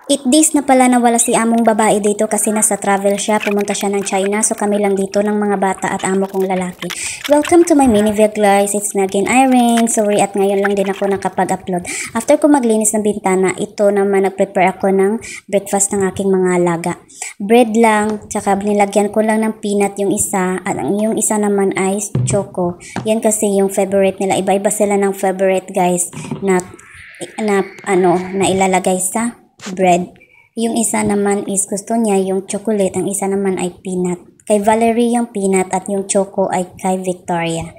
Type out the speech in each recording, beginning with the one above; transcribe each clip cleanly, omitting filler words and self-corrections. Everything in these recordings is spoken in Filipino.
8 days na pala nawala si among babae dito kasi nasa travel siya. Pumunta siya ng China. So kami lang dito ng mga bata at amo kong lalaki. Welcome to my mini vlog guys. It's me again, Irene. Sorry at ngayon lang din ako nakapag-upload. After ko maglinis ng bintana, ito naman nag-prepare ako ng breakfast ng aking mga alaga. Bread lang, tsaka nilagyan ko lang ng peanut yung isa. At yung isa naman ay choco. Yan kasi yung favorite nila. Iba-iba sila ng favorite guys na ilalagay sa bread. Yung isa naman is gusto niya yung chocolate, ang isa naman ay peanut. Kay Valerie yung peanut at yung choco ay kay Victoria.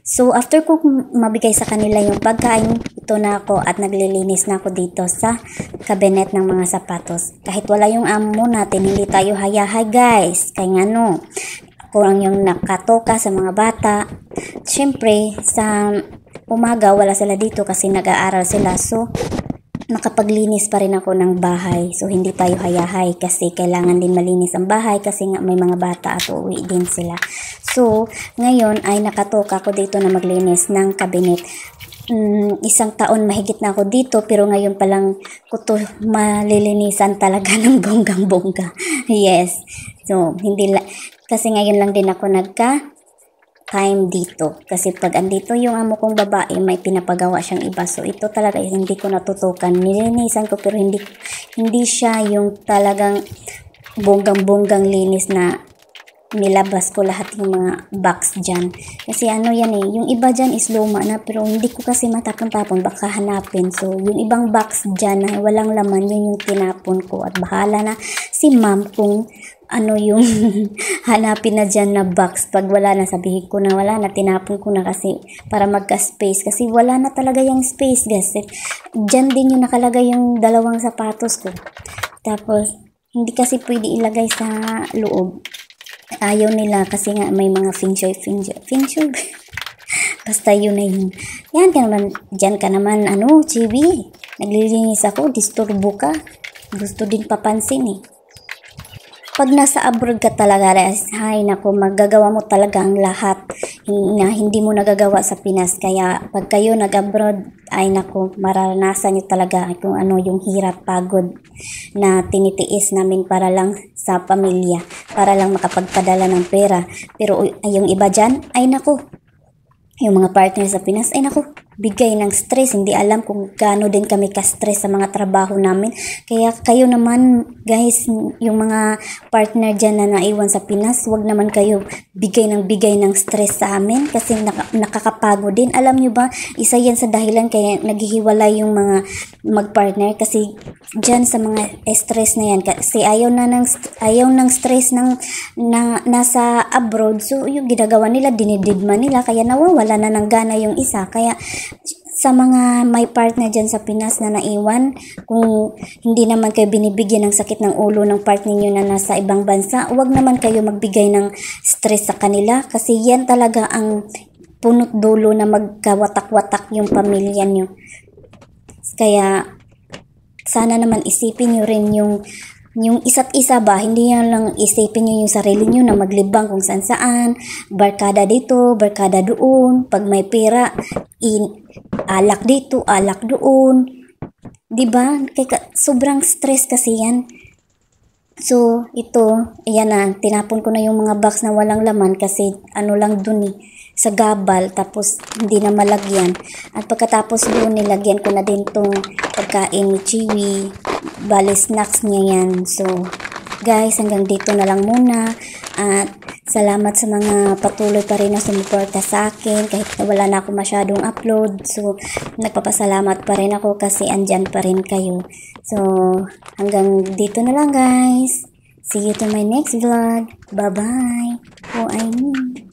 So after ko mabigay sa kanila yung pagkain, ito na ako at naglilinis na ako dito sa cabinet ng mga sapatos. Kahit wala yung amo natin, hindi tayo hayahay guys. Kaya nga kurang yung nakatoka sa mga bata. Siyempre, sa umaga wala sila dito kasi nag-aaral sila. So nakapaglinis pa rin ako ng bahay. So, hindi tayo hayahay kasi kailangan din malinis ang bahay kasi nga may mga bata at uuwi din sila. So, ngayon ay nakatoka ako dito na maglinis ng cabinet. Isang taon mahigit na ako dito pero ngayon pa lang ko to malilinisan talaga ng bonggang-bongga. Yes. So, kasi ngayon lang din ako time dito. Kasi pag andito yung amo kong babae, may pinapagawa siyang iba. So, ito talaga hindi ko natutukan. Nilinisan ko pero hindi siya yung talagang bonggang-bonggang linis na nilabas ko lahat yung mga box dyan. Kasi yung iba dyan is luma na pero hindi ko kasi matapon-tapon, baka hanapin. So, yung ibang box dyan na walang laman, yun yung tinapon ko. At bahala na si ma'am kung yung hanapin na dyan na box. Pag wala na, sabihin ko na wala na, tinapon ko na kasi para magka-space. Kasi wala na talaga yung space, guys. Dyan din yung nakalagay yung dalawang sapatos ko. Tapos, hindi kasi pwede ilagay sa loob. Ayaw nila kasi nga may mga feng shui. Basta yun na yun. Yan ka naman, dyan ka naman, Chibi. Naglilinis ako, disturbo ka. Gusto din papansin eh. Pag nasa abroad ka talaga, ay nako, magagawa mo talaga ang lahat na hindi mo nagagawa sa Pinas. Kaya pag kayo nag-abroad, ay nako, mararanasan nyo talaga kung yung hirap, pagod na tinitiis namin para lang sa pamilya, para lang makapagpadala ng pera. Pero yung iba dyan, ay nako, yung mga partner sa Pinas, ay nako, bigay ng stress. Hindi alam kung gaano din kami ka-stress sa mga trabaho namin. Kaya kayo naman, guys, yung mga partner dyan na naiwan sa Pinas, wag naman kayo bigay ng stress sa amin kasi nakakapagod din. Alam nyo ba, isa yan sa dahilan kaya naghihiwalay yung mga mag-partner kasi dyan sa mga stress na yan. Kasi ayaw ng stress nasa abroad. So, yung ginagawa nila, dinididma nila, kaya nawawala na ng gana yung isa. Kaya sa mga may partner dyan sa Pinas na naiwan, kung hindi naman kayo binibigyan ng sakit ng ulo ng partner nyo na nasa ibang bansa, huwag naman kayo magbigay ng stress sa kanila kasi yan talaga ang punot dulo na magkawatak-watak yung pamilya nyo. Kaya sana naman isipin nyo rin yung isa't isa ba, hindi yan lang isipin nyo yung sarili nyo na maglibang kung saan, barkada dito, barkada doon, pag may pera, alak dito, alak doon, diba? Kaya sobrang stress kasi yan. So, ito, ayan na, tinapon ko na yung mga box na walang laman kasi lang dun sa gabal, tapos hindi na malagyan. At pagkatapos doon, nilagyan ko na din tong pagkain ni Chiwi, bali snacks niya yan. So, guys, hanggang dito na lang muna. At salamat sa mga patuloy pa rin na sumuporta sa akin kahit wala na ako masyadong upload. So, nagpapasalamat pa rin ako kasi andyan pa rin kayo. So, hanggang dito na lang guys. See you to my next vlog. Bye-bye. Oh, I mean.